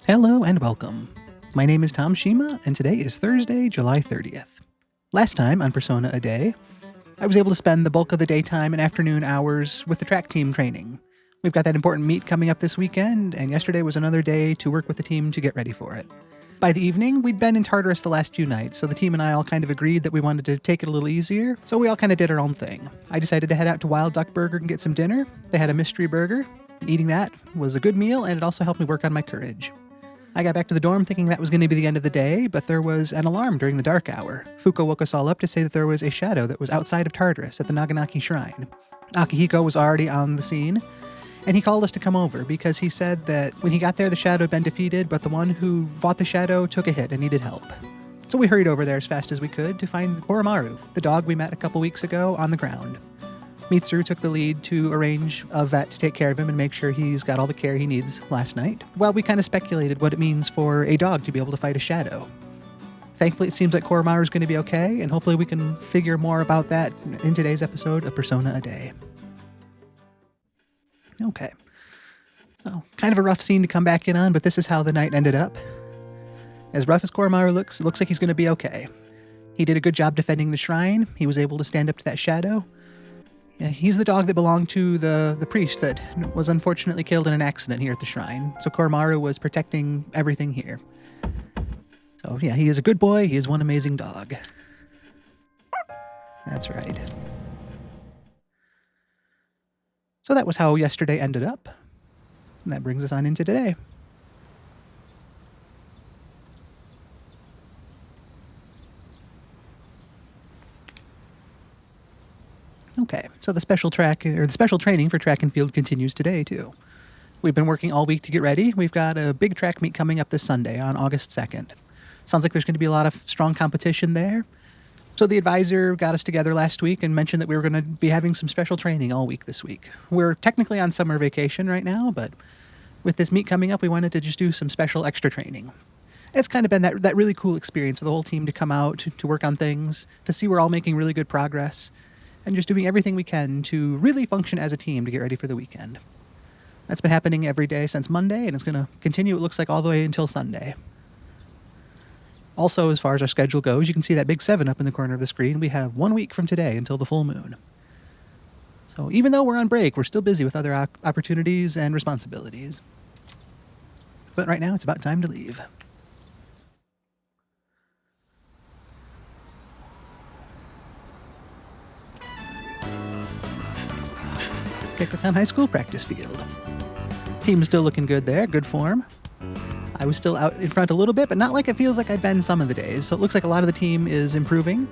Hello and welcome. My name is Tom Shima, and today is Thursday, July 30th. Last time on Persona A Day, I was able to spend the bulk of the daytime and afternoon hours with the track team training. We've got that important meet coming up this weekend, and yesterday was another day to work with the team to get ready for it. By the evening, we'd been in Tartarus the last few nights, so the team and I all kind of agreed that we wanted to take it a little easier, so we all kind of did our own thing. I decided to head out to Wilduck Burger and get some dinner. They had a mystery burger. Eating that was a good meal, and it also helped me work on my courage. I got back to the dorm thinking that was going to be the end of the day, but there was an alarm during the dark hour. Fuko woke us all up to say that there was a shadow that was outside of Tartarus at the Naganaki Shrine. Akihiko was already on the scene, and he called us to come over because he said that when he got there, the shadow had been defeated, but the one who fought the shadow took a hit and needed help. So we hurried over there as fast as we could to find Koromaru, the dog we met a couple weeks ago, on the ground. Mitsuru took the lead to arrange a vet to take care of him and make sure he's got all the care he needs last night. Well, we kind of speculated what it means for a dog to be able to fight a shadow. Thankfully, it seems like Koromaru is going to be okay, and hopefully we can figure more about that in today's episode of Persona A Day. Okay. So, kind of a rough scene to come back in on, but this is how the night ended up. As rough as Koromaru looks, it looks like he's going to be okay. He did a good job defending the shrine. He was able to stand up to that shadow. Yeah, he's the dog that belonged to the priest that was unfortunately killed in an accident here at the shrine. So Koromaru was protecting everything here. So yeah, he is a good boy. He is one amazing dog. That's right. So that was how yesterday ended up. And that brings us on into today. Okay, so the special training for track and field continues today, too. We've been working all week to get ready. We've got a big track meet coming up this Sunday on August 2nd. Sounds like there's going to be a lot of strong competition there. So the advisor got us together last week and mentioned that we were going to be having some special training all week this week. We're technically on summer vacation right now, but with this meet coming up, we wanted to just do some special extra training. It's kind of been that really cool experience for the whole team to come out, to work on things, to see we're all making really good progress, and just doing everything we can to really function as a team to get ready for the weekend. That's been happening every day since Monday, and it's going to continue, it looks like, all the way until Sunday. Also, as far as our schedule goes, you can see that big 7 up in the corner of the screen. We have 1 week from today until the full moon. So even though we're on break, we're still busy with other opportunities and responsibilities. But right now, it's about time to leave. Kikukan High School practice field. Team's still looking good there, good form. I was still out in front a little bit, but not like it feels like I've been some of the days, so it looks like a lot of the team is improving.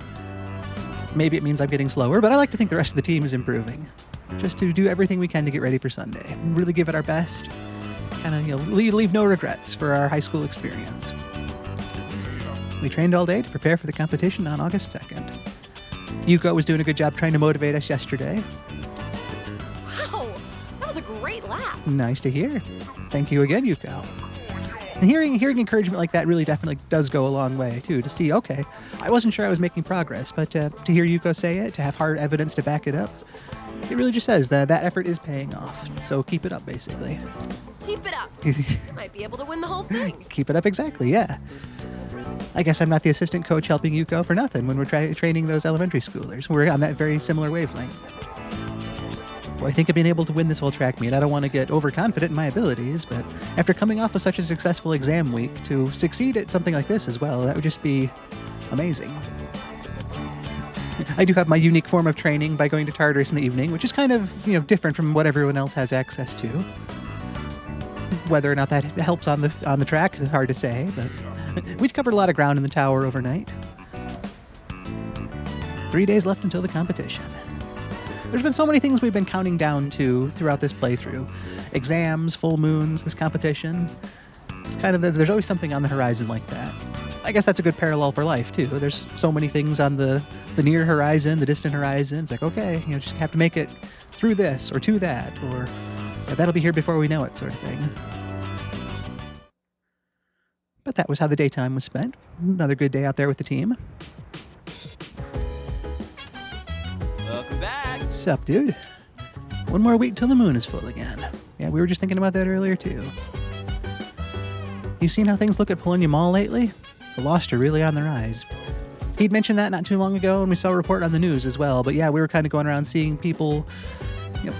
Maybe it means I'm getting slower, but I like to think the rest of the team is improving. Just to do everything we can to get ready for Sunday. Really give it our best. Kind of, leave no regrets for our high school experience. We trained all day to prepare for the competition on August 2nd. Yuko was doing a good job trying to motivate us yesterday. Great lap. Nice to hear. Thank you again, Yuko. And hearing encouragement like that really definitely does go a long way, too, to see, okay, I wasn't sure I was making progress, but to hear Yuko say it, to have hard evidence to back it up, it really just says that effort is paying off. So keep it up, basically. Keep it up. Might be able to win the whole thing. Keep it up, exactly, yeah. I guess I'm not the assistant coach helping Yuko for nothing when we're training those elementary schoolers. We're on that very similar wavelength. Well, I think of being able to win this whole track meet. I don't want to get overconfident in my abilities, but after coming off of such a successful exam week, to succeed at something like this as well, that would just be amazing. I do have my unique form of training by going to Tartarus in the evening, which is kind of, different from what everyone else has access to. Whether or not that helps on the track is hard to say, but we've covered a lot of ground in the tower overnight. 3 days left until the competition. There's been so many things we've been counting down to throughout this playthrough. Exams, full moons, this competition. It's kind of, there's always something on the horizon like that. I guess that's a good parallel for life, too. There's so many things on the near horizon, the distant horizon. It's like, okay, just have to make it through this or to that, or that'll be here before we know it, sort of thing. But that was how the daytime was spent. Another good day out there with the team. Welcome back. Sup, dude? One more week till the moon is full again. Yeah, we were just thinking about that earlier, too. You seen how things look at Polonia Mall lately? The Lost are really on the rise. He'd mentioned that not too long ago, and we saw a report on the news as well. But yeah, we were kind of going around seeing people,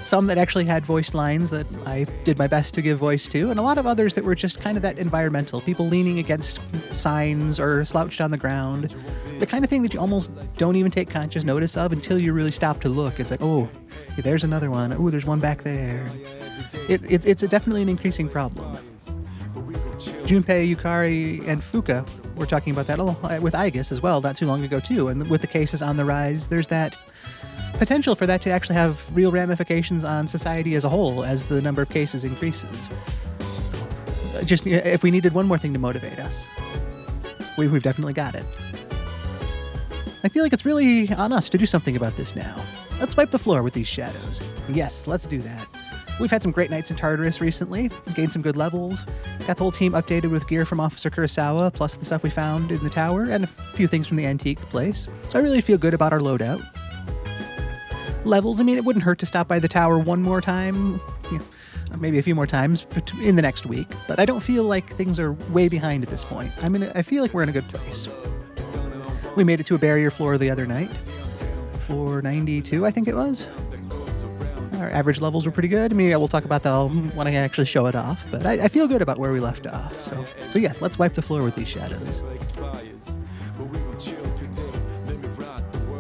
some that actually had voiced lines that I did my best to give voice to, and a lot of others that were just kind of that environmental, people leaning against signs or slouched on the ground. The kind of thing that you almost don't even take conscious notice of until you really stop to look. It's like, oh, there's another one. Oh, there's one back there. It's definitely an increasing problem. Junpei, Yukari, and Fuka were talking about that with Aegis as well not too long ago too. And with the cases on the rise, there's that potential for that to actually have real ramifications on society as a whole as the number of cases increases. Just if we needed one more thing to motivate us, we've definitely got it. I feel like it's really on us to do something about this now. Let's wipe the floor with these shadows. Yes, let's do that. We've had some great nights in Tartarus recently, gained some good levels, got the whole team updated with gear from Officer Kurosawa, plus the stuff we found in the tower, and a few things from the antique place. So I really feel good about our loadout. Levels, I mean, it wouldn't hurt to stop by the tower one more time, maybe a few more times in the next week, but I don't feel like things are way behind at this point. I feel like we're in a good place. We made it to a barrier floor the other night, floor 92, I think it was. Our average levels were pretty good. I mean, we'll talk about that when I actually show it off, but I feel good about where we left off. So yes, let's wipe the floor with these shadows.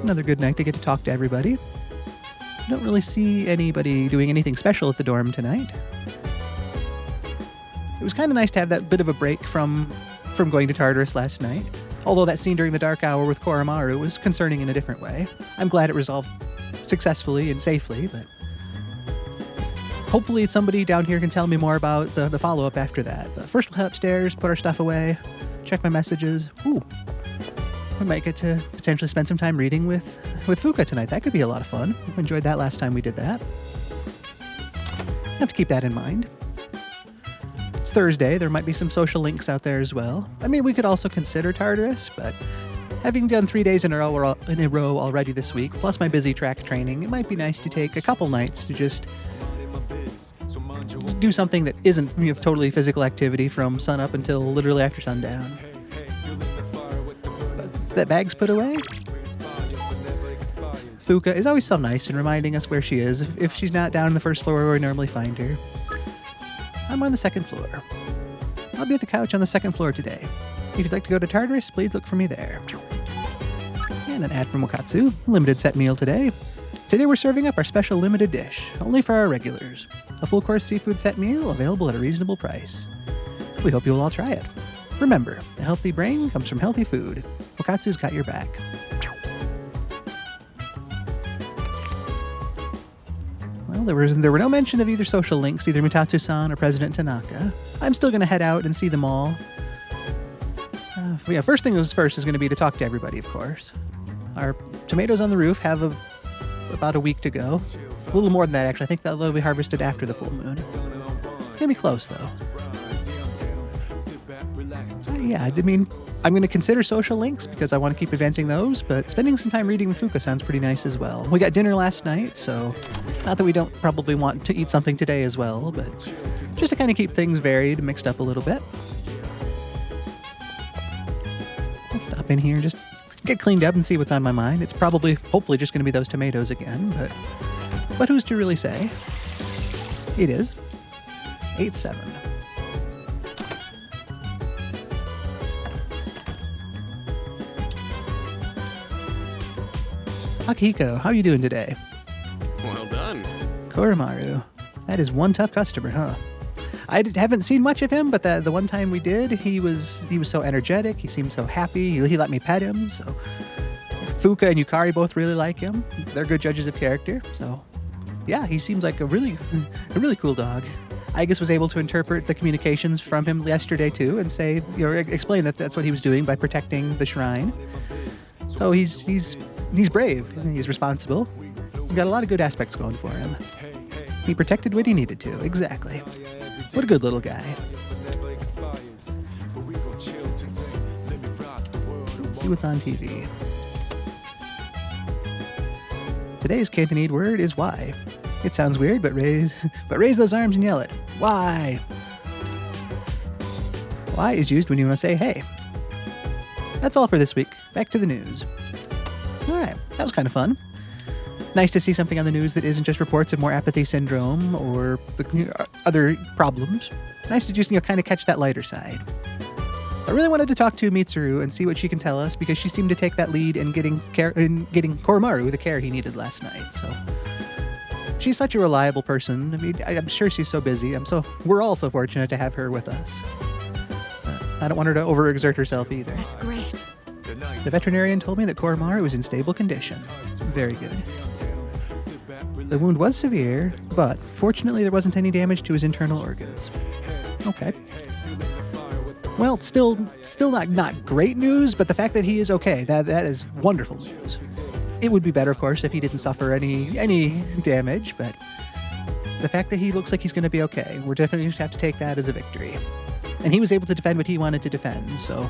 Another good night to get to talk to everybody. Don't really see anybody doing anything special at the dorm tonight. It was kind of nice to have that bit of a break from going to Tartarus last night, although that scene during the dark hour with Koromaru was concerning in a different way. I'm glad it resolved successfully and safely, but hopefully somebody down here can tell me more about the follow-up after that. But first we'll head upstairs, put our stuff away, check my messages. Ooh, we might get to potentially spend some time reading with Fuka tonight. That could be a lot of fun. I enjoyed that last time we did that. Have to keep that in mind. It's Thursday. There might be some social links out there as well. I mean, we could also consider Tartarus, but having done 3 days in a row already this week, plus my busy track training, it might be nice to take a couple nights to just do something that isn't totally physical activity from sun up until literally after sundown. But that bag's put away. Fuka is always so nice in reminding us where she is if she's not down on the first floor where we normally find her. I'm on the second floor. I'll be at the couch on the second floor today. If you'd like to go to Tartarus, please look for me there. And an ad from Wakatsu. Limited set meal today. Today we're serving up our special limited dish, only for our regulars. A full-course seafood set meal available at a reasonable price. We hope you will all try it. Remember, a healthy brain comes from healthy food. Wakatsu's got your back. Well, there were no mention of either social links, either Mutatsu-san or President Tanaka. I'm still going to head out and see them all. First thing first is going to be to talk to everybody, of course. Our tomatoes on the roof have about a week to go. A little more than that, actually. I think they'll be harvested after the full moon. It's going to be close, though. I'm going to consider social links because I want to keep advancing those, but spending some time reading with Fuka sounds pretty nice as well. We got dinner last night, so not that we don't probably want to eat something today as well, but just to kind of keep things varied and mixed up a little bit. I'll stop in here, just get cleaned up and see what's on my mind. It's hopefully just going to be those tomatoes again, but who's to really say? It is 8-7. Akihiko, how are you doing today? Well done. Koromaru. That is one tough customer, huh? I haven't seen much of him, but the one time we did, he was so energetic. He seemed so happy. He let me pet him. So Fuka and Yukari both really like him. They're good judges of character. So yeah, he seems like a really cool dog. Aegis was able to interpret the communications from him yesterday too, and say, explain that that's what he was doing by protecting the shrine. So he's brave. He's responsible. He's got a lot of good aspects going for him. He protected what he needed to. Exactly. What a good little guy. Let's see what's on TV. Today's Cantonese word is why. It sounds weird, but raise those arms and yell it. Why? Y is used when you want to say hey. That's all for this week. Back to the news. All right, that was kind of fun. Nice to see something on the news that isn't just reports of more apathy syndrome or other problems. Nice to just kind of catch that lighter side. I really wanted to talk to Mitsuru and see what she can tell us because she seemed to take that lead in getting Koromaru the care he needed last night. So she's such a reliable person. I mean, I'm sure she's so busy. We're all so fortunate to have her with us. But I don't want her to overexert herself either. That's great. The veterinarian told me that Koromaru was in stable condition. Very good. The wound was severe, but fortunately there wasn't any damage to his internal organs. Okay. Well, still not great news, but the fact that he is okay, that is wonderful news. It would be better, of course, if he didn't suffer any damage, but the fact that he looks like he's going to be okay, we're definitely going to have to take that as a victory. And he was able to defend what he wanted to defend, so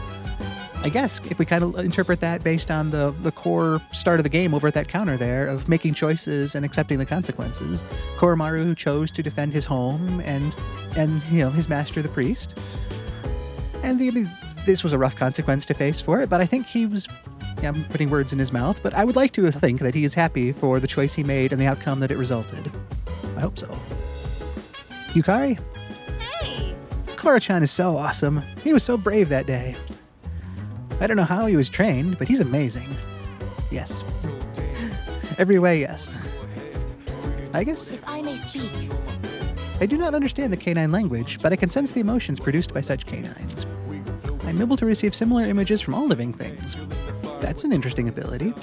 I guess if we kind of interpret that based on the core start of the game over at that counter there of making choices and accepting the consequences, Koromaru chose to defend his home and his master, the priest. And this was a rough consequence to face for it, but I think he was, I'm putting words in his mouth, but I would like to think that he is happy for the choice he made and the outcome that it resulted. I hope so. Yukari? Hey! Koro-chan is so awesome. He was so brave that day. I don't know how he was trained, but he's amazing. Yes. Every way, yes. I guess? If I may speak. I do not understand the canine language, but I can sense the emotions produced by such canines. I'm able to receive similar images from all living things. That's an interesting ability.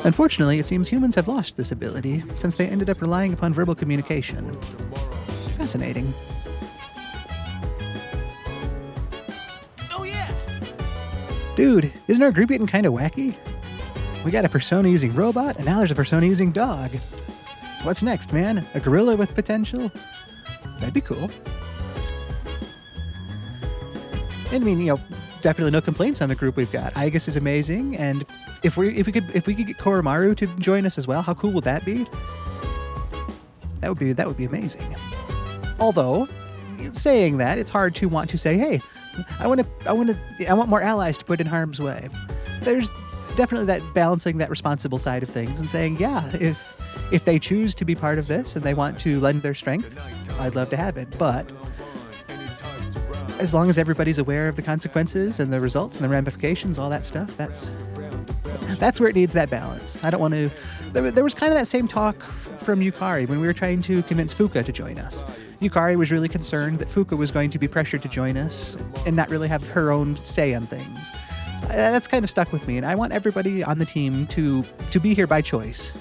Unfortunately, it seems humans have lost this ability since they ended up relying upon verbal communication. Fascinating. Oh yeah! Dude, isn't our group getting kind of wacky? We got a persona using robot, and now there's a persona using dog. What's next, man? A gorilla with potential? That'd be cool. And I mean, definitely no complaints on the group we've got. Aigis is amazing, and if we could get Koromaru to join us as well, how cool would that be? That would be amazing. Although, saying that, it's hard to want to say, hey, I want more allies to put in harm's way. There's definitely that balancing that responsible side of things and saying, yeah, if they choose to be part of this and they want to lend their strength, I'd love to have it. But as long as everybody's aware of the consequences and the results and the ramifications, all that stuff, that's where it needs that balance. I don't want to... There was kind of that same talk from Yukari when we were trying to convince Fuka to join us. Yukari was really concerned that Fuka was going to be pressured to join us and not really have her own say on things. So that's kind of stuck with me, and I want everybody on the team to be here by choice.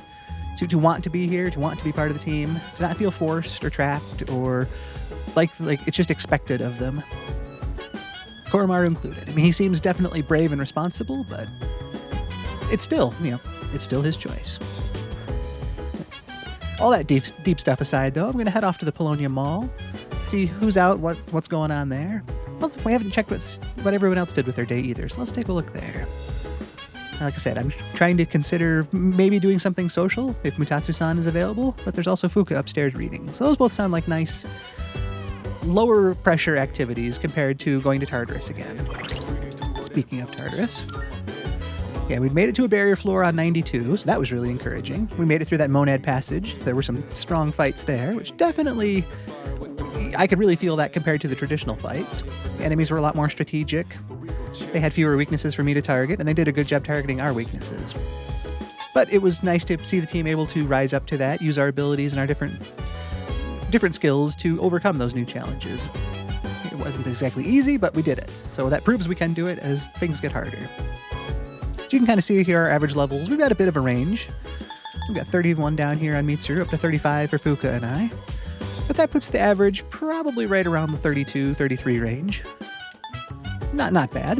To want to be here, to want to be part of the team, to not feel forced or trapped or like it's just expected of them. Koromaru included. I mean, he seems definitely brave and responsible, but it's still, it's still his choice. All that deep stuff aside, though, I'm going to head off to the Polonium Mall, see who's out, what's going on there. We haven't checked what everyone else did with their day either, so let's take a look there. Like I said, I'm trying to consider maybe doing something social if Mutatsu-san is available, but there's also Fuka upstairs reading. So those both sound like nice, lower pressure activities compared to going to Tartarus again. Speaking of Tartarus, yeah, we made it to a barrier floor on 92, so that was really encouraging. We made it through that Monad passage. There were some strong fights there, which definitely, I could really feel that compared to the traditional fights. The enemies were a lot more strategic. They had fewer weaknesses for me to target, and they did a good job targeting our weaknesses. But it was nice to see the team able to rise up to that, use our abilities and our different skills to overcome those new challenges. It wasn't exactly easy, but we did it. So that proves we can do it as things get harder. So you can kind of see here our average levels. We've got a bit of a range. We've got 31 down here on Mitsuru, up to 35 for Fuka and I. But that puts the average probably right around the 32, 33 range. Not bad.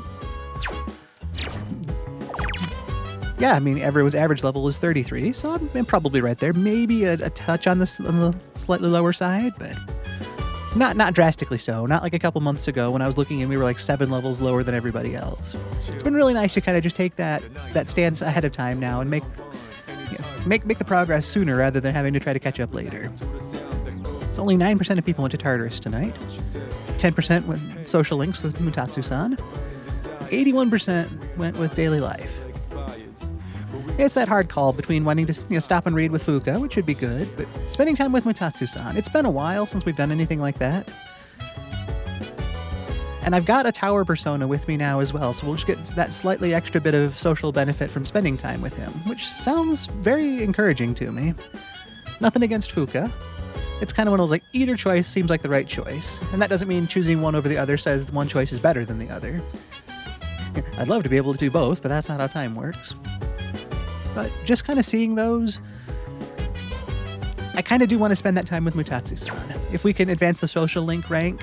Yeah, I mean, everyone's average level is 33, so I'm probably right there. Maybe a touch on the slightly lower side, but not drastically so. Not like a couple months ago when I was looking and we were like 7 levels lower than everybody else. It's been really nice to kind of just take that stance ahead of time now and make the progress sooner rather than having to try to catch up later. So only 9% of people went to Tartarus tonight. 10% went social links with Mutatsu-san. 81% went with daily life. It's that hard call between wanting to stop and read with Fuka, which would be good, but spending time with Mutatsu-san. It's been a while since we've done anything like that. And I've got a tower persona with me now as well, so we'll just get that slightly extra bit of social benefit from spending time with him, which sounds very encouraging to me. Nothing against Fuka. It's kind of one of those, like, either choice seems like the right choice. And that doesn't mean choosing one over the other says one choice is better than the other. I'd love to be able to do both, but that's not how time works. But just kind of seeing those, I kind of do want to spend that time with Mutatsu-san. If we can advance the social link rank,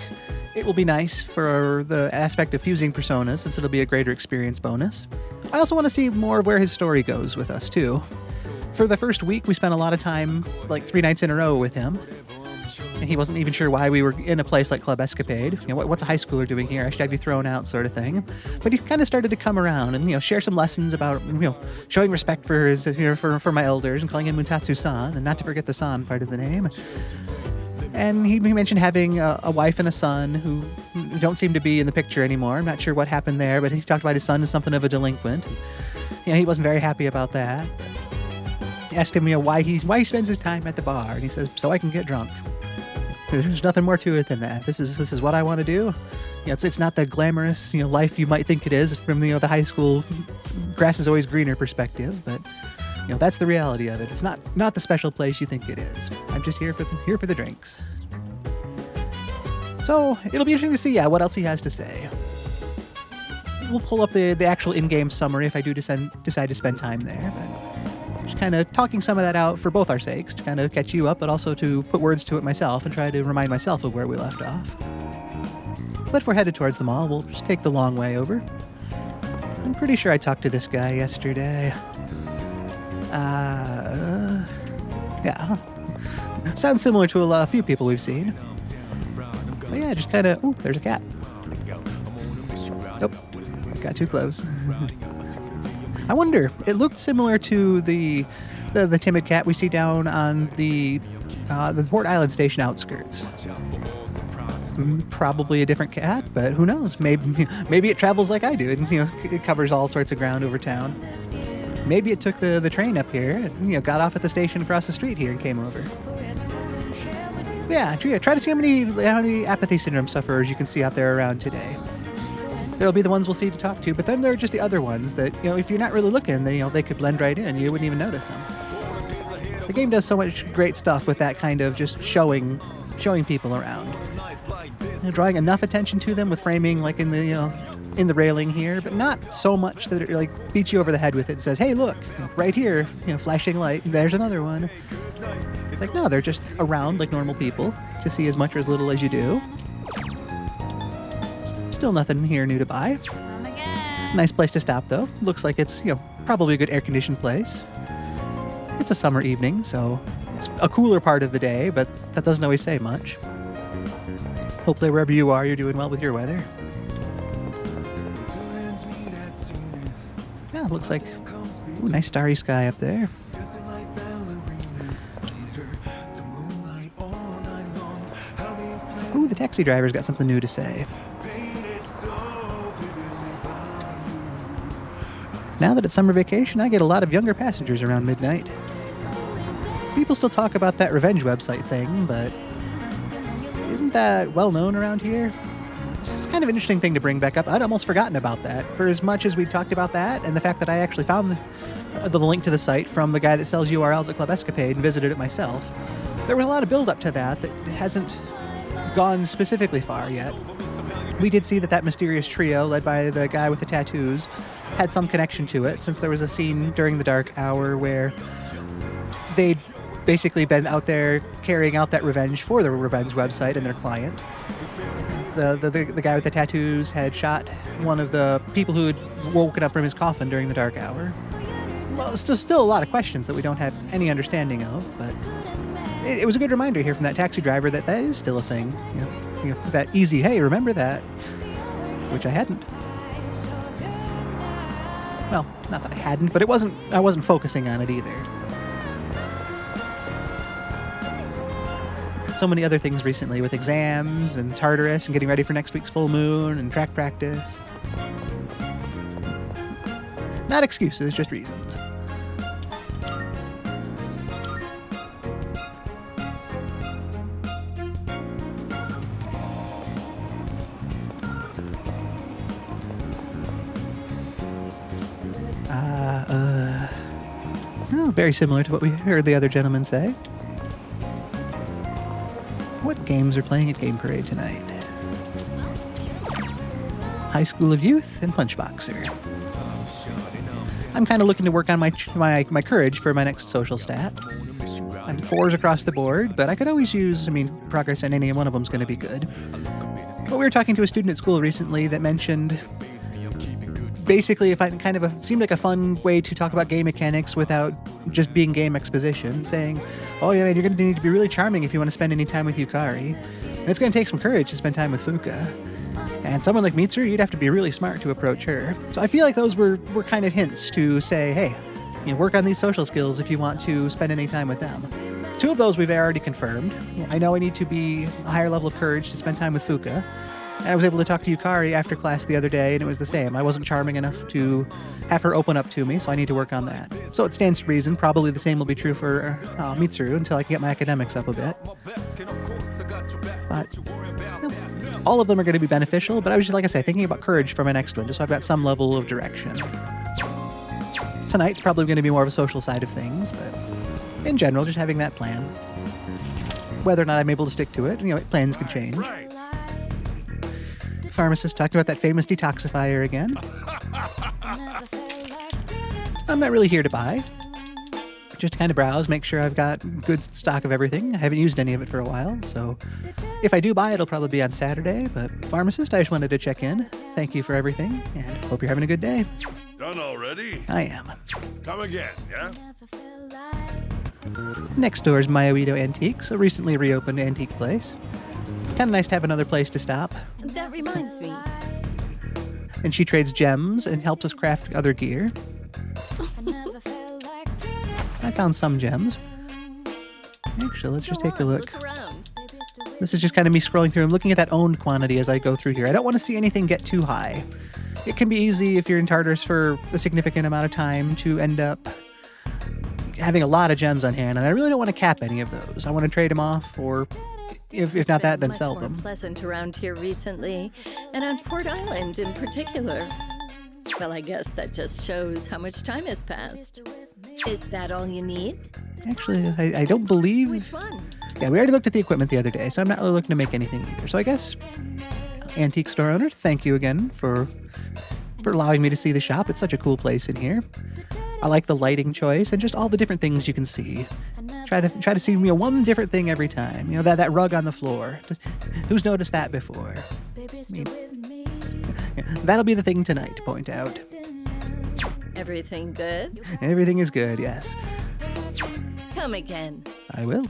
it will be nice for the aspect of fusing personas, since it'll be a greater experience bonus. I also want to see more of where his story goes with us, too. For the first week, we spent a lot of time, like 3 nights in a row with him. And he wasn't even sure why we were in a place like Club Escapade. What's a high schooler doing here? I should have you thrown out, sort of thing. But he kind of started to come around and, share some lessons about, showing respect for his, for my elders and calling him Mutatsu-san, and not to forget the san part of the name. And he mentioned having a wife and a son who don't seem to be in the picture anymore. I'm not sure what happened there, but he talked about his son as something of a delinquent. He wasn't very happy about that. I asked him, why he spends his time at the bar, and he says, so I can get drunk. There's nothing more to it than that. This is what I want to do. It's not the glamorous life you might think it is from the high school grass is always greener perspective, but that's the reality of it. It's not the special place you think it is. I'm just here for the drinks. So it'll be interesting to see what else he has to say. We'll pull up the actual in-game summary if I do decide to spend time there. But just kind of talking some of that out for both our sakes, to kind of catch you up, but also to put words to it myself and try to remind myself of where we left off. But if we're headed towards the mall, we'll just take the long way over. I'm pretty sure I talked to this guy yesterday. Yeah. Sounds similar to a few people we've seen. But yeah, just kind of... Ooh, there's a cat. Nope. Got too close. I wonder, it looked similar to the timid cat we see down on the Port Island Station outskirts. Probably a different cat, but who knows? Maybe it travels like I do, and it covers all sorts of ground over town. Maybe it took the train up here and got off at the station across the street here and came over. Yeah, try to see how many apathy syndrome sufferers you can see out there around today. There'll be the ones we'll see to talk to, but then there are just the other ones that, if you're not really looking, then, they could blend right in. You wouldn't even notice them. The game does so much great stuff with that kind of just showing people around. Drawing enough attention to them with framing like in the railing here, but not so much that it like beats you over the head with it and says, hey, look, right here, flashing light, there's another one. It's like, no, they're just around like normal people to see as much or as little as you do. Still nothing here new to buy. Nice place to stop, though. Looks like it's, probably a good air-conditioned place. It's a summer evening, so it's a cooler part of the day, but that doesn't always say much. Hopefully wherever you are, you're doing well with your weather. Yeah, looks like nice starry sky up there. Ooh, the taxi driver's got something new to say. Now that it's summer vacation, I get a lot of younger passengers around midnight. People still talk about that revenge website thing, but isn't that well known around here? It's kind of an interesting thing to bring back up. I'd almost forgotten about that. For as much as we talked about that, and the fact that I actually found the link to the site from the guy that sells URLs at Club Escapade and visited it myself, there was a lot of build-up to that hasn't gone specifically far yet. We did see that mysterious trio, led by the guy with the tattoos, had some connection to it, since there was a scene during the dark hour where they'd basically been out there carrying out that revenge for the revenge website and their client. The guy with the tattoos had shot one of the people who had woken up from his coffin during the dark hour. Well, still a lot of questions that we don't have any understanding of, but it was a good reminder here from that taxi driver that is still a thing. That easy, hey, remember that, which I hadn't. Well, not that I hadn't, but I wasn't focusing on it either. so many other things recently with exams and Tartarus and getting ready for next week's full moon and track practice. Not excuses, just reasons. Very similar to what we heard the other gentleman say. What games are playing at Game Parade tonight? High School of Youth and Punchboxer. I'm kind of looking to work on my courage for my next social stat. I'm 4s across the board, but I could always use, progress in any one of them is going to be good. But we were talking to a student at school recently that mentioned basically if I seemed like a fun way to talk about game mechanics without just being game exposition, saying, oh yeah, man, you're going to need to be really charming if you want to spend any time with Yukari. And it's going to take some courage to spend time with Fuka. And someone like Mitsuru, you'd have to be really smart to approach her. So I feel like those were kind of hints to say, hey, work on these social skills if you want to spend any time with them. 2 of those we've already confirmed. I know I need to be a higher level of courage to spend time with Fuka. And I was able to talk to Yukari after class the other day, and it was the same. I wasn't charming enough to have her open up to me, so I need to work on that. So it stands to reason. Probably the same will be true for Mitsuru until I can get my academics up a bit. But all of them are going to be beneficial, but I was just, like I said, thinking about courage for my next one, just so I've got some level of direction. Tonight's probably going to be more of a social side of things, but in general, just having that plan. Whether or not I'm able to stick to it, plans can change. Pharmacist talked about that famous detoxifier again. I'm not really here to buy. Just to kind of browse, make sure I've got good stock of everything. I haven't used any of it for a while, so if I do buy it, it'll probably be on Saturday. But pharmacist, I just wanted to check in. Thank you for everything, and hope you're having a good day. Done already? I am. Come again, yeah? Next door is Mayoito Antiques, a recently reopened antique place. Kind of nice to have another place to stop. That reminds me. And she trades gems and helps us craft other gear. I found some gems. Actually, let's just take a look. Around. This is just kind of me scrolling through and looking at that owned quantity as I go through here. I don't want to see anything get too high. It can be easy if you're in Tartarus for a significant amount of time to end up having a lot of gems on hand, and I really don't want to cap any of those. I want to trade them off, or if not that, then sell them. Much more pleasant around here recently, and on Port Island in particular. Well, I guess that just shows how much time has passed. Is that all you need? Actually, I don't believe... Which one? Yeah, we already looked at the equipment the other day, so I'm not really looking to make anything either. So I guess, antique store owner, thank you again for allowing me to see the shop. It's such a cool place in here. I like the lighting choice and just all the different things you can see. Try to see one different thing every time. That rug on the floor. Who's noticed that before? That'll be the thing tonight to point out. Everything good? Everything is good, yes. Come again. I will.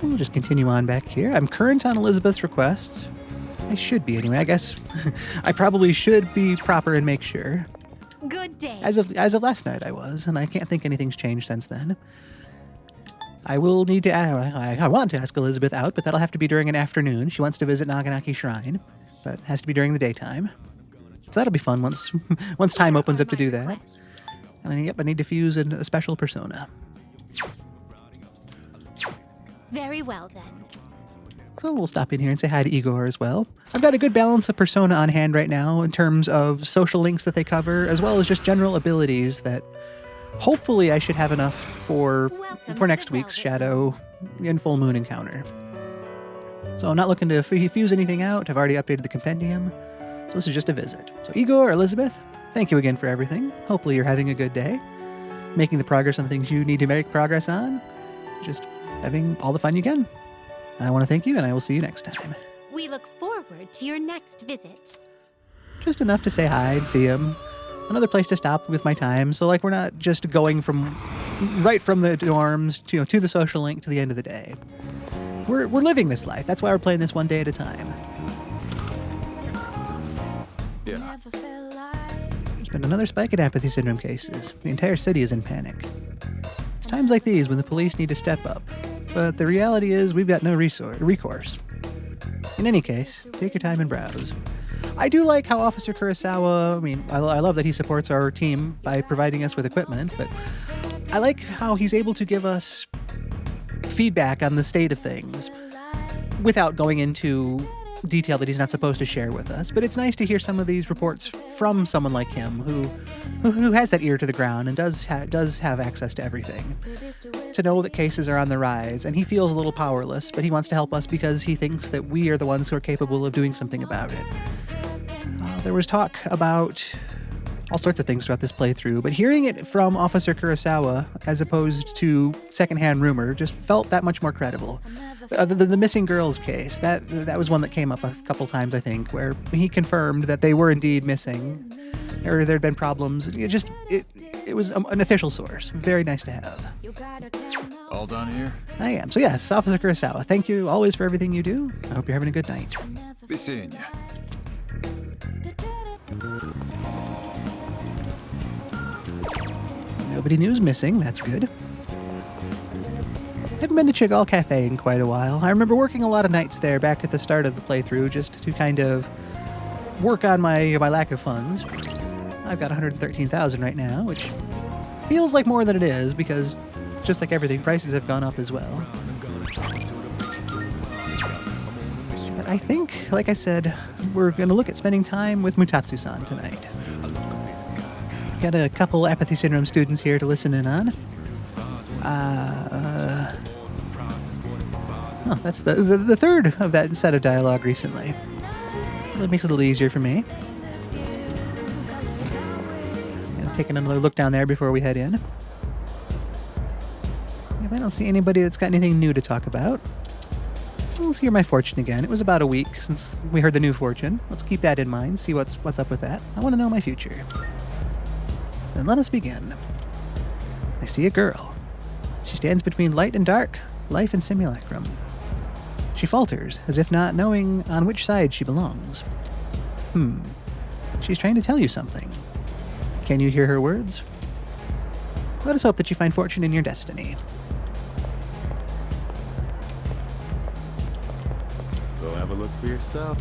We'll just continue on back here. I'm current on Elizabeth's requests. I should be anyway. I guess I probably should be proper and make sure. Good day. As of last night I was, and I can't think anything's changed since then. I will need to... I want to ask Elizabeth out, but that'll have to be during an afternoon. She wants to visit Naganaki Shrine, but it has to be during the daytime. So that'll be fun once time opens up to do that. And I need to fuse in a special persona. Very well then. So we'll stop in here and say hi to Igor as well. I've got a good balance of persona on hand right now in terms of social links that they cover, as well as just general abilities that hopefully I should have enough for next week's Shadow and Full Moon encounter. So I'm not looking to fuse anything out. I've already updated the compendium. So this is just a visit. So Igor, Elizabeth, thank you again for everything. Hopefully you're having a good day, making the progress on the things you need to make progress on, just having all the fun you can. I want to thank you, and I will see you next time. We look forward to your next visit. Just enough to say hi and see him. Another place to stop with my time, so we're not just going right from the dorms to the social link to the end of the day. We're living this life. That's why we're playing this one day at a time. Yeah. There's been another spike in apathy syndrome cases. The entire city is in panic. It's times like these when the police need to step up. But the reality is we've got no recourse. In any case, take your time and browse. I do like how Officer Kurosawa, I love that he supports our team by providing us with equipment, but I like how he's able to give us feedback on the state of things without going into detail that he's not supposed to share with us. But it's nice to hear some of these reports from someone like him who has that ear to the ground and does have access to everything. To know that cases are on the rise, and he feels a little powerless, but he wants to help us because he thinks that we are the ones who are capable of doing something about it. There was talk about all sorts of things throughout this playthrough, but hearing it from Officer Kurosawa as opposed to secondhand rumor just felt that much more credible. The missing girls case, that was one that came up a couple times, I think, where he confirmed that they were indeed missing, or there had been problems. It was an official source. Very nice to have. All done here? I am. So yes, Officer Kurosawa, thank you always for everything you do. I hope you're having a good night. Be seeing ya. Nobody new's missing. That's good. Haven't been to Chagall Cafe in quite a while. I remember working a lot of nights there back at the start of the playthrough just to kind of work on my lack of funds. I've got 113,000 right now, which feels like more than it is because just like everything, prices have gone up as well. But I think, like I said, we're going to look at spending time with Mutatsu-san tonight. Got a couple apathy syndrome students here to listen in on. That's the third of that set of dialogue recently. That makes it a little easier for me. Taking another look down there before we head in. If I don't see anybody that's got anything new to talk about, let's hear my fortune again. It was about a week since we heard the new fortune. Let's keep that in mind, see what's up with that. I want to know my future. Then let us begin. I see a girl. She stands between light and dark, life and simulacrum. She falters, as if not knowing on which side she belongs. She's trying to tell you something. Can you hear her words? Let us hope that you find fortune in your destiny. Go have a look for yourself.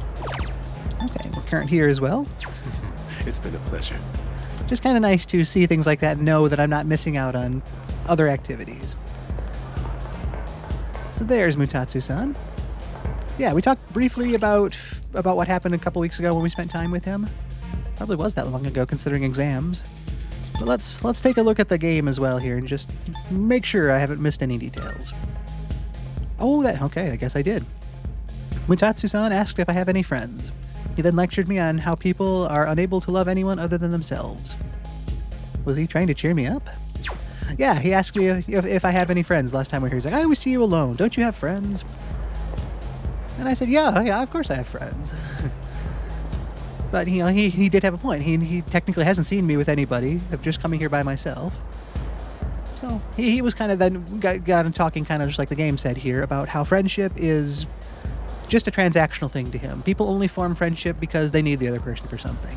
Okay, we're current here as well. It's been a pleasure. Just kind of nice to see things like that and know that I'm not missing out on other activities. So there's Mutatsu-san. Yeah, we talked briefly about what happened a couple weeks ago when we spent time with him. Probably was that long ago considering exams. But let's take a look at the game as well here and just make sure I haven't missed any details. Okay, I guess I did. Mutatsu-san asked if I have any friends. He then lectured me on how people are unable to love anyone other than themselves. Was he trying to cheer me up? Yeah, he asked me if I have any friends last time we were here. He's like, I always see you alone. Don't you have friends? And I said, yeah, of course I have friends. But he did have a point. He technically hasn't seen me with anybody. I'm just coming here by myself. So he was kind of then got on talking kind of just like the game said here about how friendship is just a transactional thing to him. People only form friendship because they need the other person for something.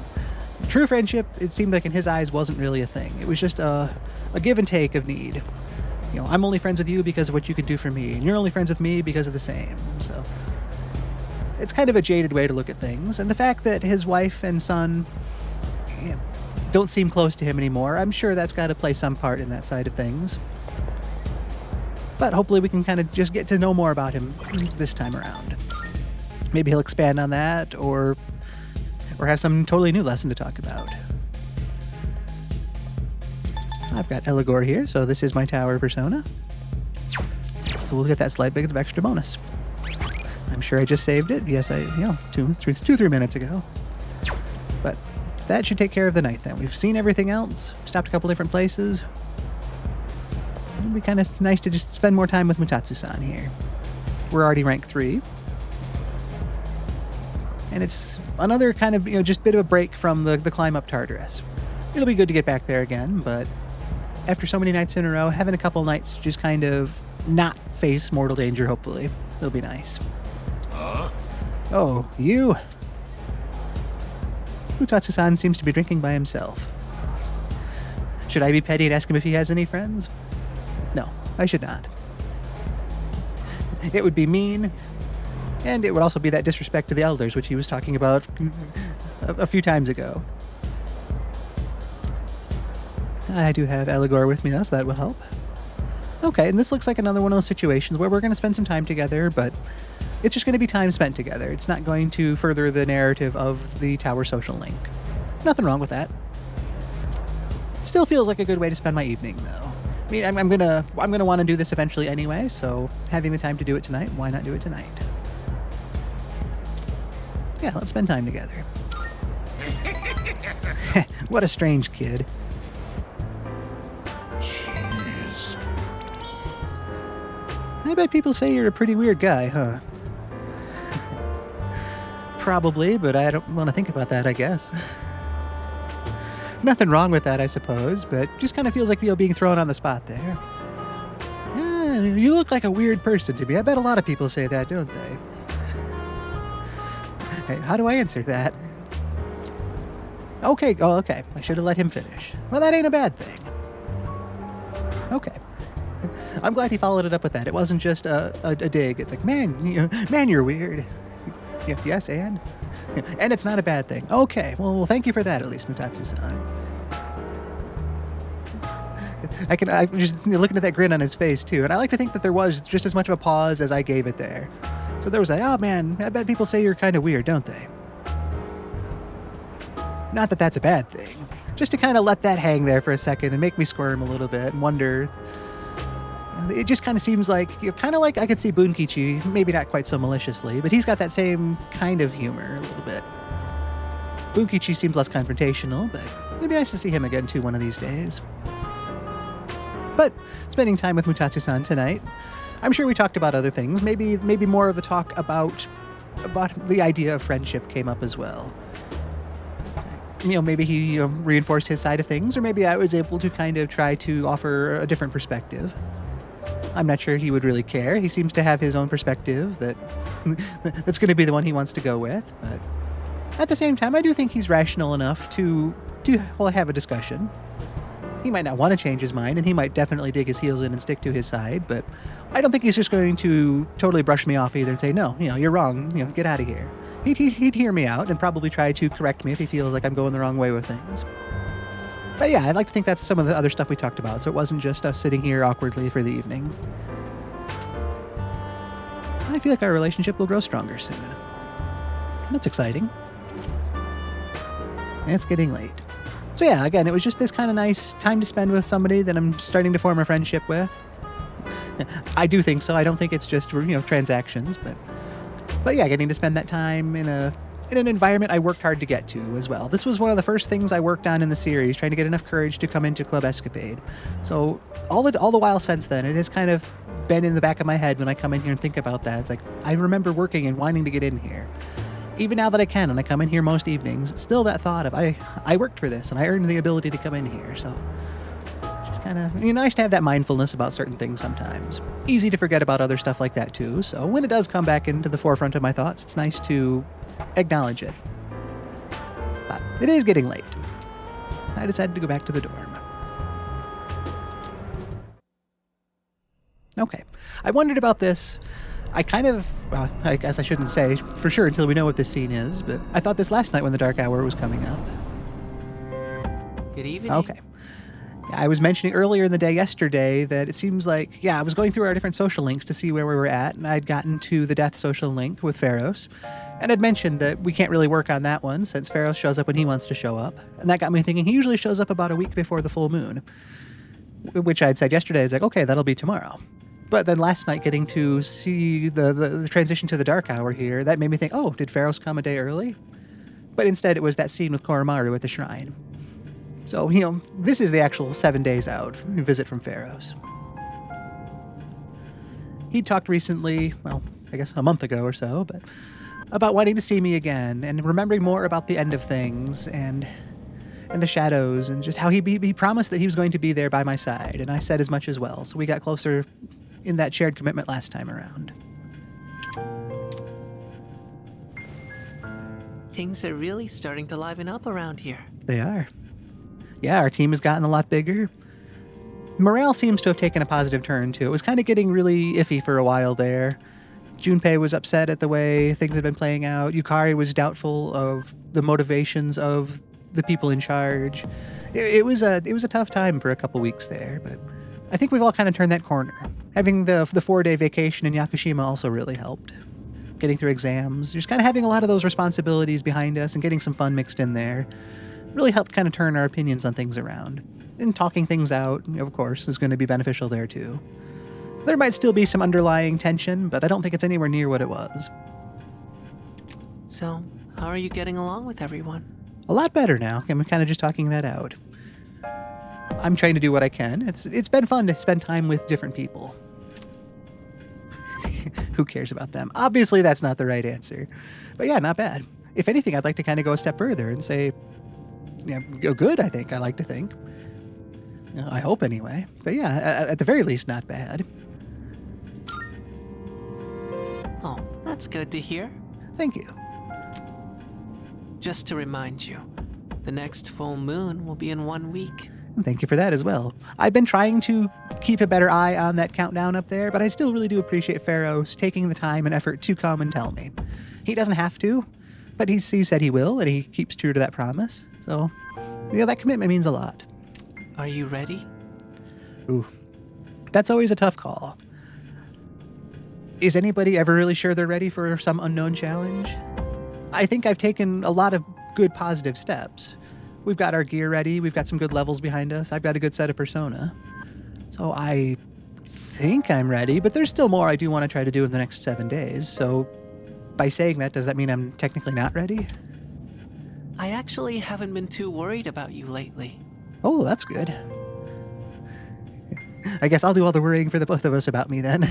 True friendship, it seemed like in his eyes, wasn't really a thing. It was just a give and take of need. I'm only friends with you because of what you can do for me, and you're only friends with me because of the same. So it's kind of a jaded way to look at things. And the fact that his wife and son don't seem close to him anymore, I'm sure that's got to play some part in that side of things. But hopefully we can kind of just get to know more about him this time around. Maybe he'll expand on that or have some totally new lesson to talk about. I've got Eligor here, so this is my tower persona. So we'll get that slight bit of extra bonus. I'm sure I just saved it. Yes, 2-3 minutes ago. But that should take care of the night then. We've seen everything else, stopped a couple different places. It'd be kind of nice to just spend more time with Mutatsu-san here. We're already rank 3. And it's another kind of, just bit of a break from the climb up Tartarus. It'll be good to get back there again, but after so many nights in a row, having a couple nights to just kind of not face mortal danger, hopefully. It'll be nice. Oh, you. Mutatsu-san seems to be drinking by himself. Should I be petty and ask him if he has any friends? No, I should not. It would be mean, and it would also be that disrespect to the elders, which he was talking about a few times ago. I do have Eligor with me, though, so that will help. Okay, and this looks like another one of those situations where we're going to spend some time together, but it's just going to be time spent together. It's not going to further the narrative of the Tower social link. Nothing wrong with that. Still feels like a good way to spend my evening, though. I mean, I'm gonna want to do this eventually anyway, so having the time to do it tonight, why not do it tonight? Yeah, let's spend time together. What a strange kid. Jeez. I bet people say you're a pretty weird guy, huh? Probably, but I don't want to think about that, I guess. Nothing wrong with that, I suppose, but just kind of feels like being thrown on the spot there. Yeah, you look like a weird person to me. I bet a lot of people say that, don't they? Hey, how do I answer that? Okay, okay. I should have let him finish. Well, that ain't a bad thing. Okay. I'm glad he followed it up with that. It wasn't just a dig. It's like, man, you're weird. Yes, and it's not a bad thing. Okay, well, thank you for that, at least, Mutatsu-san. I'm just looking at that grin on his face, too, and I like to think that there was just as much of a pause as I gave it there. So there was like, oh, man, I bet people say you're kind of weird, don't they? Not that that's a bad thing. Just to kind of let that hang there for a second and make me squirm a little bit and wonder. It just kind of seems like, kind of like I could see Bunkichi, maybe not quite so maliciously, but he's got that same kind of humor a little bit. Bunkichi seems less confrontational, but it'd be nice to see him again too one of these days. But spending time with Mutatsu-san tonight, I'm sure we talked about other things. Maybe more of the talk about the idea of friendship came up as well. Maybe he reinforced his side of things, or maybe I was able to kind of try to offer a different perspective. I'm not sure he would really care. He seems to have his own perspective that's going to be the one he wants to go with. But at the same time, I do think he's rational enough to have a discussion. He might not want to change his mind, and he might definitely dig his heels in and stick to his side, but I don't think he's just going to totally brush me off either and say, no, you're wrong, get out of here. He'd hear me out and probably try to correct me if he feels like I'm going the wrong way with things. But yeah, I'd like to think that's some of the other stuff we talked about, so it wasn't just us sitting here awkwardly for the evening. I feel like our relationship will grow stronger soon. That's exciting. And it's getting late. So yeah, again, it was just this kind of nice time to spend with somebody that I'm starting to form a friendship with. I do think so. I don't think it's just, transactions, but yeah, getting to spend that time in an environment I worked hard to get to as well. This was one of the first things I worked on in the series, trying to get enough courage to come into Club Escapade. So all the while since then, it has kind of been in the back of my head when I come in here and think about that. It's like, I remember working and wanting to get in here. Even now that I can, and I come in here most evenings, it's still that thought of, I worked for this, and I earned the ability to come in here, so just kind of, nice to have that mindfulness about certain things sometimes. Easy to forget about other stuff like that, too, so when it does come back into the forefront of my thoughts, it's nice to acknowledge it. But it is getting late. I decided to go back to the dorm. Okay, I wondered about this. I guess I shouldn't say for sure until we know what this scene is, but I thought this last night when the dark hour was coming up. Good evening. Okay. I was mentioning earlier in the day yesterday that it seems like, I was going through our different social links to see where we were at, and I'd gotten to the death social link with Pharos, and I'd mentioned that we can't really work on that one since Pharos shows up when he wants to show up, and that got me thinking he usually shows up about a week before the full moon, which I'd said yesterday is like, okay, that'll be tomorrow. But then last night, getting to see the transition to the dark hour here, that made me think, oh, did Pharos come a day early? But instead, it was that scene with Koromaru at the shrine. So, this is the actual 7 days out visit from Pharos. He talked recently, well, I guess a month ago or so, but about wanting to see me again and remembering more about the end of things and the shadows and just how he promised that he was going to be there by my side, and I said as much as well. So we got closer in that shared commitment last time around. Things are really starting to liven up around here. They are. Yeah, our team has gotten a lot bigger. Morale seems to have taken a positive turn, too. It was kind of getting really iffy for a while there. Junpei was upset at the way things had been playing out. Yukari was doubtful of the motivations of the people in charge. It was a tough time for a couple weeks there, but I think we've all kind of turned that corner. Having the 4-day vacation in Yakushima also really helped. Getting through exams, just kind of having a lot of those responsibilities behind us and getting some fun mixed in there really helped kind of turn our opinions on things around. And talking things out, of course, is going to be beneficial there too. There might still be some underlying tension, but I don't think it's anywhere near what it was. So, how are you getting along with everyone? A lot better now. I'm kind of just talking that out. I'm trying to do what I can. It's been fun to spend time with different people. Who cares about them? Obviously, that's not the right answer. But yeah, not bad. If anything, I'd like to kind of go a step further and say, yeah, good, I think. I like to think. I hope anyway. But yeah, at the very least, not bad. Oh, that's good to hear. Thank you. Just to remind you, the next full moon will be in 1 week. And thank you for that as well. I've been trying to keep a better eye on that countdown up there, but I still really do appreciate Pharos taking the time and effort to come and tell me. He doesn't have to, but he said he will, and he keeps true to that promise. So, that commitment means a lot. Are you ready? Ooh, that's always a tough call. Is anybody ever really sure they're ready for some unknown challenge? I think I've taken a lot of good positive steps. We've got our gear ready, we've got some good levels behind us, I've got a good set of persona. So I think I'm ready, but there's still more I do want to try to do in the next 7 days. So by saying that, does that mean I'm technically not ready? I actually haven't been too worried about you lately. Oh, that's good. I guess I'll do all the worrying for the both of us about me then.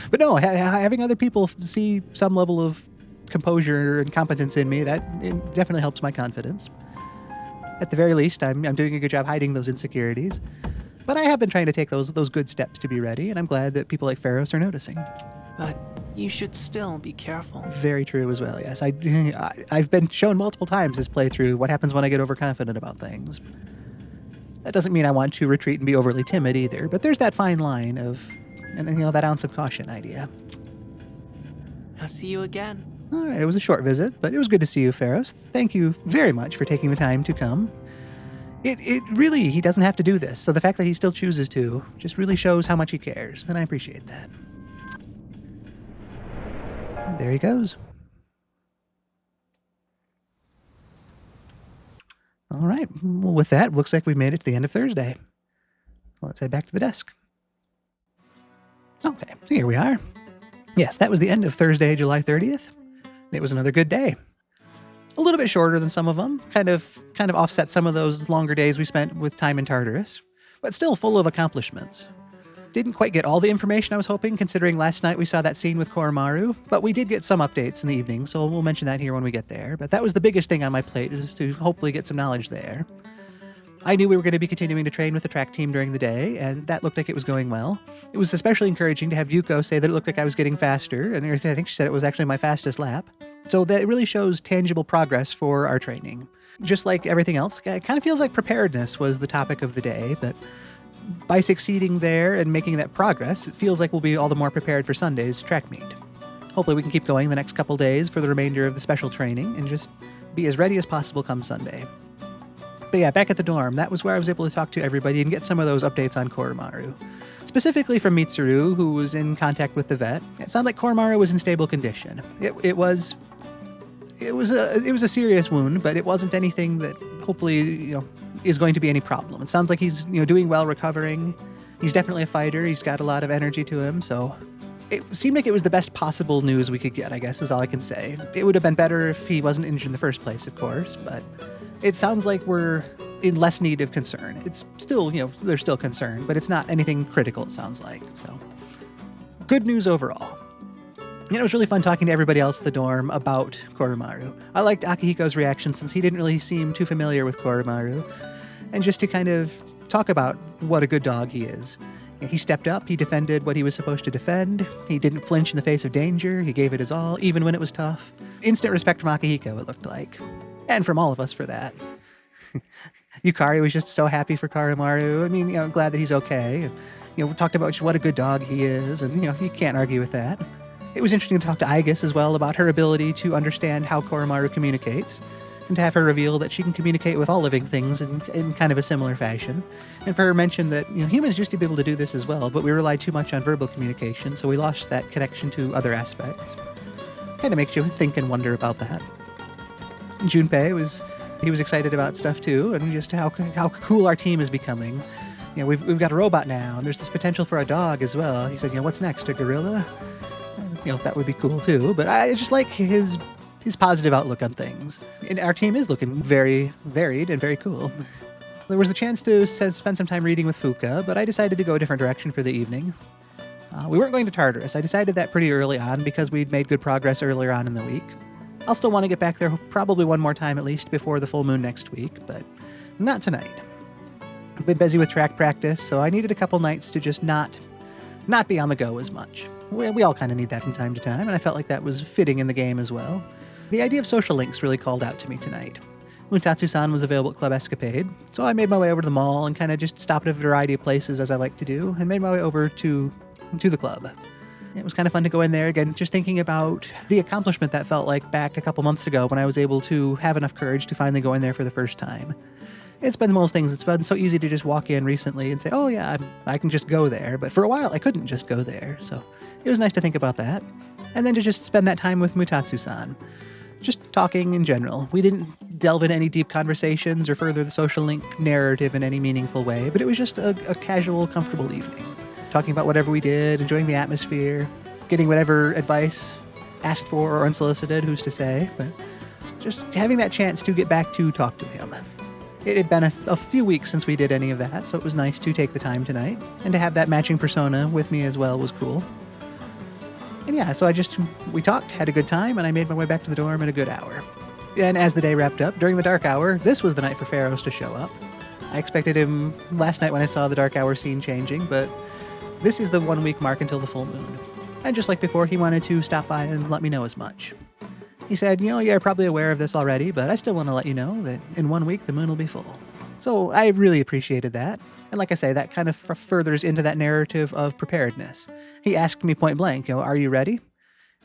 But no, having other people see some level of composure and competence in me, that it definitely helps my confidence. At the very least, I'm doing a good job hiding those insecurities. But I have been trying to take those good steps to be ready, and I'm glad that people like Pharos are noticing. But you should still be careful. Very true as well, yes. I've been shown multiple times this playthrough what happens when I get overconfident about things. That doesn't mean I want to retreat and be overly timid either, but there's that fine line of, that ounce of caution idea. I'll see you again. All right, it was a short visit, but it was good to see you, Pharos. Thank you very much for taking the time to come. It really, he doesn't have to do this, so the fact that he still chooses to just really shows how much he cares, and I appreciate that. And there he goes. All right, well, with that, looks like we've made it to the end of Thursday. Let's head back to the desk. Okay, so here we are. Yes, that was the end of Thursday, July 30th. It was another good day. A little bit shorter than some of them, kind of offset some of those longer days we spent with time in Tartarus, but still full of accomplishments. Didn't quite get all the information I was hoping, considering last night we saw that scene with Koromaru, but we did get some updates in the evening, so we'll mention that here when we get there. But that was the biggest thing on my plate, is to hopefully get some knowledge there. I knew we were going to be continuing to train with the track team during the day, and that looked like it was going well. It was especially encouraging to have Yuko say that it looked like I was getting faster, and I think she said it was actually my fastest lap. So that really shows tangible progress for our training. Just like everything else, it kind of feels like preparedness was the topic of the day, but by succeeding there and making that progress, it feels like we'll be all the more prepared for Sunday's track meet. Hopefully we can keep going the next couple days for the remainder of the special training and just be as ready as possible come Sunday. But yeah, back at the dorm, that was where I was able to talk to everybody and get some of those updates on Koromaru. Specifically from Mitsuru, who was in contact with the vet. It sounded like Koromaru was in stable condition. It was a serious wound, but it wasn't anything that hopefully, is going to be any problem. It sounds like he's, doing well recovering. He's definitely a fighter. He's got a lot of energy to him, so it seemed like it was the best possible news we could get, I guess, is all I can say. It would have been better if he wasn't injured in the first place, of course, but it sounds like we're in less need of concern. It's still, there's still concern, but it's not anything critical, it sounds like. So, good news overall. It was really fun talking to everybody else at the dorm about Koromaru. I liked Akihiko's reaction since he didn't really seem too familiar with Koromaru, and just to kind of talk about what a good dog he is. He stepped up, he defended what he was supposed to defend, he didn't flinch in the face of danger, he gave it his all, even when it was tough. Instant respect from Akihiko, it looked like. And from all of us for that. Yukari was just so happy for Karamaru. I mean, glad that he's okay. We talked about what a good dog he is, and, you can't argue with that. It was interesting to talk to Aigis as well about her ability to understand how Koromaru communicates, and to have her reveal that she can communicate with all living things in kind of a similar fashion. And for her mention that, humans used to be able to do this as well, but we relied too much on verbal communication, so we lost that connection to other aspects. Kind of makes you think and wonder about that. Junpei was excited about stuff too, and just how cool our team is becoming. We've got a robot now, and there's this potential for a dog as well. He said, what's next, a gorilla? That would be cool too. But I just like his positive outlook on things. And our team is looking very varied and very cool. There was a chance to spend some time reading with Fuka, but I decided to go a different direction for the evening. We weren't going to Tartarus. I decided that pretty early on because we'd made good progress earlier on in the week. I'll still want to get back there probably one more time at least before the full moon next week, but not tonight. I've been busy with track practice, so I needed a couple nights to just not be on the go as much. We all kind of need that from time to time, and I felt like that was fitting in the game as well. The idea of social links really called out to me tonight. Mutatsu-san was available at Club Escapade, so I made my way over to the mall and kind of just stopped at a variety of places as I like to do, and made my way over to the club. It was kind of fun to go in there again, just thinking about the accomplishment that felt like back a couple months ago when I was able to have enough courage to finally go in there for the first time. It's been one of those things, it's been so easy to just walk in recently and say, oh yeah, I can just go there. But for a while, I couldn't just go there. So it was nice to think about that. And then to just spend that time with Mutatsu-san. Just talking in general. We didn't delve into any deep conversations or further the social link narrative in any meaningful way, but it was just a casual, comfortable evening. Talking about whatever we did, enjoying the atmosphere, getting whatever advice asked for or unsolicited, who's to say, but just having that chance to get back to talk to him. It had been a few weeks since we did any of that, so it was nice to take the time tonight, and to have that matching persona with me as well was cool. And yeah, so we talked, had a good time, and I made my way back to the dorm in a good hour. And as the day wrapped up, during the dark hour, this was the night for Pharos to show up. I expected him last night when I saw the dark hour scene changing, but this is the 1 week mark until the full moon. And just like before, he wanted to stop by and let me know as much. He said, you're probably aware of this already, but I still want to let you know that in 1 week, the moon will be full. So I really appreciated that. And like I say, that kind of furthers into that narrative of preparedness. He asked me point blank, are you ready?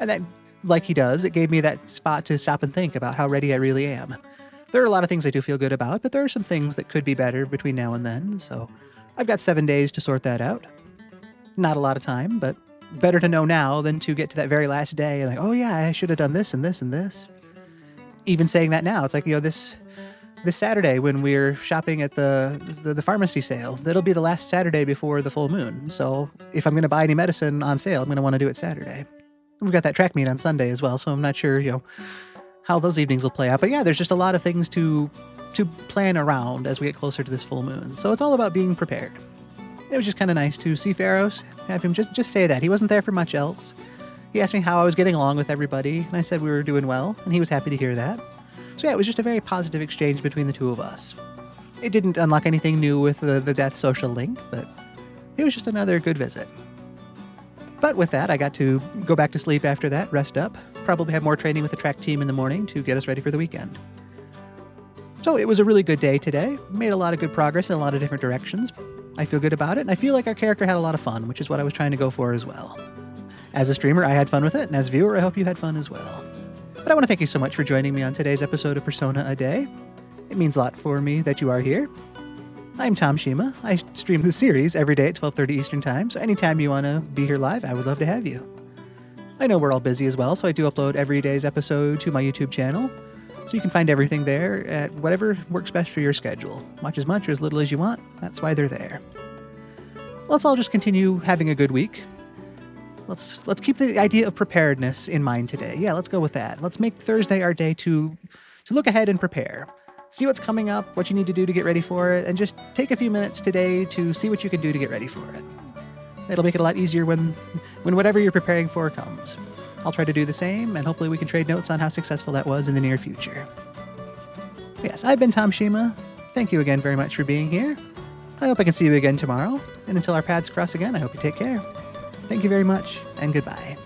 And that, like he does, it gave me that spot to stop and think about how ready I really am. There are a lot of things I do feel good about, but there are some things that could be better between now and then. So I've got 7 days to sort that out. Not a lot of time, but better to know now than to get to that very last day and like, oh yeah, I should have done this and this and this. Even saying that now, it's like, this Saturday when we're shopping at the pharmacy sale, that'll be the last Saturday before the full moon. So if I'm going to buy any medicine on sale, I'm going to want to do it Saturday. We've got that track meet on Sunday as well, so I'm not sure, how those evenings will play out. But yeah, there's just a lot of things to plan around as we get closer to this full moon. So it's all about being prepared. It was just kind of nice to see Pharos, have him just say that. He wasn't there for much else. He asked me how I was getting along with everybody, and I said we were doing well, and he was happy to hear that. So yeah, it was just a very positive exchange between the two of us. It didn't unlock anything new with the death social link, but it was just another good visit. But with that, I got to go back to sleep after that, rest up, probably have more training with the track team in the morning to get us ready for the weekend. So it was a really good day today. Made a lot of good progress in a lot of different directions. I feel good about it, and I feel like our character had a lot of fun, which is what I was trying to go for as well. As a streamer, I had fun with it, and as a viewer, I hope you had fun as well. But I want to thank you so much for joining me on today's episode of Persona A Day. It means a lot for me that you are here. I'm Tom Shima. I stream the series every day at 12:30 Eastern Time, so anytime you want to be here live, I would love to have you. I know we're all busy as well, so I do upload every day's episode to my YouTube channel, so you can find everything there at whatever works best for your schedule. Watch as much or as little as you want. That's why they're there. Let's all just continue having a good week. Let's keep the idea of preparedness in mind today. Yeah, let's go with that. Let's make Thursday our day to look ahead and prepare. See what's coming up, what you need to do to get ready for it, and just take a few minutes today to see what you can do to get ready for it. It'll make it a lot easier when whatever you're preparing for comes. I'll try to do the same, and hopefully we can trade notes on how successful that was in the near future. Yes, I've been Tom Shima. Thank you again very much for being here. I hope I can see you again tomorrow, and until our paths cross again, I hope you take care. Thank you very much, and goodbye.